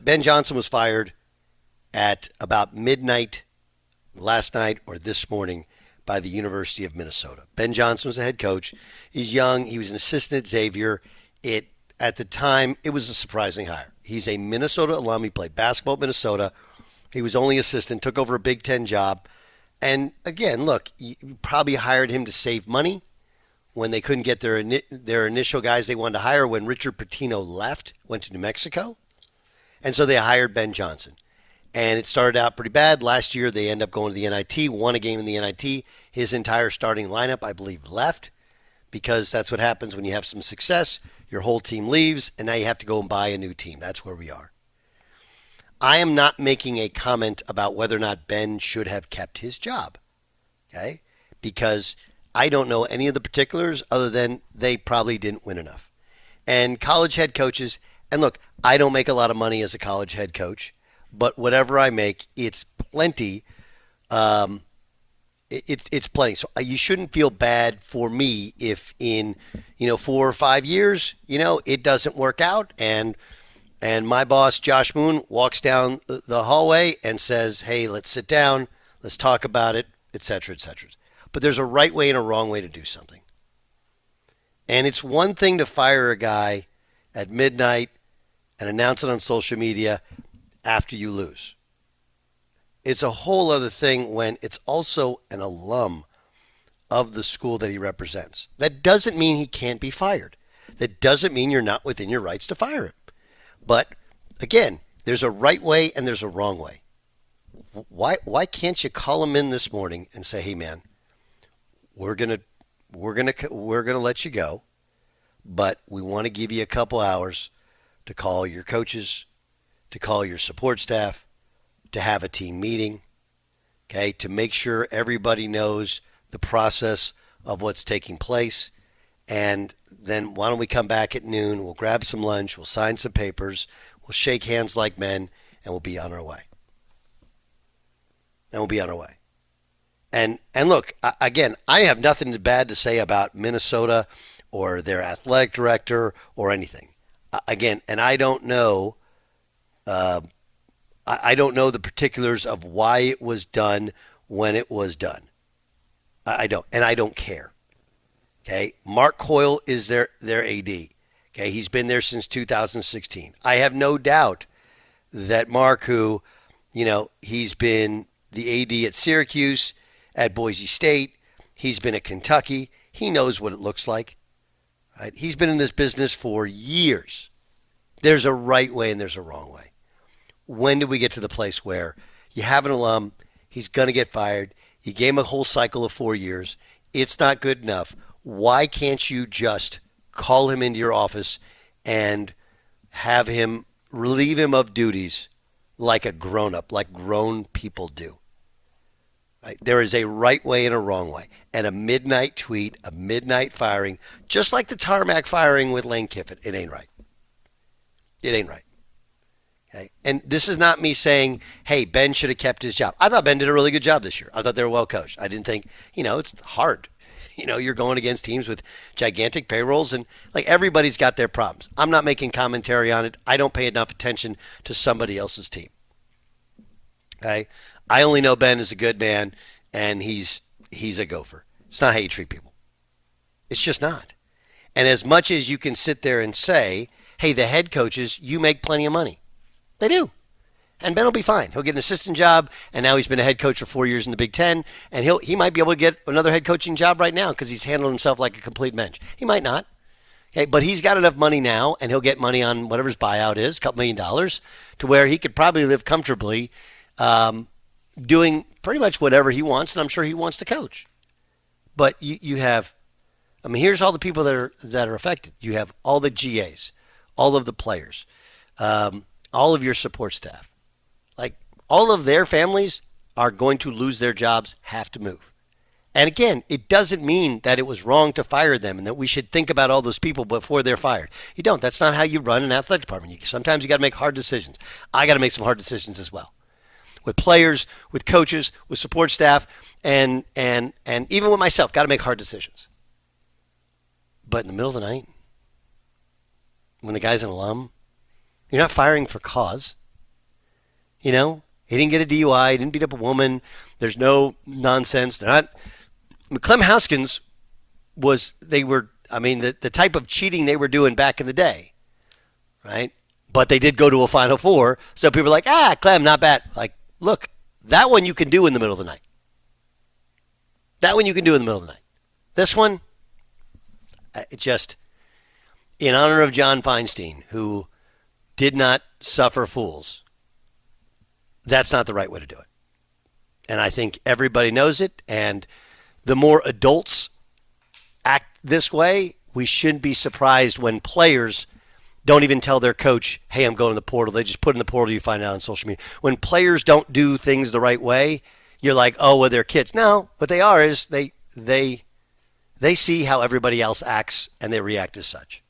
Ben Johnson was fired at about midnight last night or this morning by the University of Minnesota. Ben Johnson was the head coach. He's young. He was an assistant at Xavier. At the time, it was a surprising hire. He's a Minnesota alum. He played basketball at Minnesota. He was only assistant, took over a Big Ten job. And again, look, you probably hired him to save money when they couldn't get their initial guys they wanted to hire when Richard Pitino left, went to New Mexico. And so they hired Ben Johnson. And it started out pretty bad. Last year, they ended up going to the NIT, won a game in the NIT. His entire starting lineup, I believe, left because that's what happens when you have some success. Your whole team leaves, and now you have to go and buy a new team. That's where we are. I am not making a comment about whether or not Ben should have kept his job, okay? Because I don't know any of the particulars other than they probably didn't win enough. And college head coaches, and look, I don't make a lot of money as a college head coach, but whatever I make, it's plenty. It's plenty. So you shouldn't feel bad for me if in 4 or 5 years, it doesn't work out, and my boss Josh Moon walks down the hallway and says, "Hey, let's sit down, let's talk about it, etc., etc." But there's a right way and a wrong way to do something. And it's one thing to fire a guy at midnight and announce it on social media after you lose. It's a whole other thing when it's also an alum of the school that he represents. That doesn't mean he can't be fired. That doesn't mean you're not within your rights to fire him. But again, there's a right way and there's a wrong way. Why can't you call him in this morning and say, "Hey man, we're gonna let you go, but we want to give you a couple hours to call your coaches, to call your support staff, to have a team meeting, okay, to make sure everybody knows the process of what's taking place. And then why don't we come back at noon, we'll grab some lunch, we'll sign some papers, we'll shake hands like men, and we'll be on our way." And look, again, I have nothing bad to say about Minnesota or their athletic director or anything. Again, and I don't know the particulars of why it was done when it was done. I don't care. Okay, Mark Coyle is their AD. Okay, he's been there since 2016. I have no doubt that Mark, who, he's been the AD at Syracuse, at Boise State, he's been at Kentucky. He knows what it looks like. Right? He's been in this business for years. There's a right way and there's a wrong way. When do we get to the place where you have an alum, he's going to get fired, you gave him a whole cycle of 4 years, it's not good enough. Why can't you just call him into your office and have him relieve him of duties like a grown-up, like grown people do? Right? There is a right way and a wrong way. And a midnight tweet, a midnight firing, just like the tarmac firing with Lane Kiffin, it ain't right. It ain't right. Okay? And this is not me saying, hey, Ben should have kept his job. I thought Ben did a really good job this year. I thought they were well coached. I didn't think, it's hard. You're going against teams with gigantic payrolls, and like everybody's got their problems. I'm not making commentary on it. I don't pay enough attention to somebody else's team. Okay? I only know Ben is a good man, and he's a Gopher. It's not how you treat people. It's just not. And as much as you can sit there and say, hey, the head coaches, you make plenty of money. They do. And Ben will be fine. He'll get an assistant job, and now he's been a head coach for 4 years in the Big Ten, and he might be able to get another head coaching job right now because he's handled himself like a complete mensch. He might not. Okay, but he's got enough money now, and he'll get money on whatever his buyout is, a couple $1 million, to where he could probably live comfortably doing pretty much whatever he wants, and I'm sure he wants to coach. But you have, here's all the people that are affected. You have all the GAs, all of the players, all of your support staff. Like, all of their families are going to lose their jobs, have to move. And again, it doesn't mean that it was wrong to fire them and that we should think about all those people before they're fired. You don't. That's not how you run an athletic department. Sometimes you got to make hard decisions. I got to make some hard decisions as well. With players, with coaches, with support staff, and even with myself, got to make hard decisions. But in the middle of the night, when the guy's an alum, you're not firing for cause. He didn't get a DUI. He didn't beat up a woman. There's no nonsense. They're not. Clem Houskins the type of cheating they were doing back in the day, right? But they did go to a Final Four. So people are like, Clem, not bad. Like, look, that one you can do in the middle of the night. That one you can do in the middle of the night. This one, in honor of John Feinstein, who did not suffer fools, that's not the right way to do it. And I think everybody knows it. And the more adults act this way, we shouldn't be surprised when players don't even tell their coach, hey, I'm going to the portal. They just put in the portal, you find out on social media. When players don't do things the right way, you're like, oh, well, they're kids. No, what they are is they see how everybody else acts and they react as such.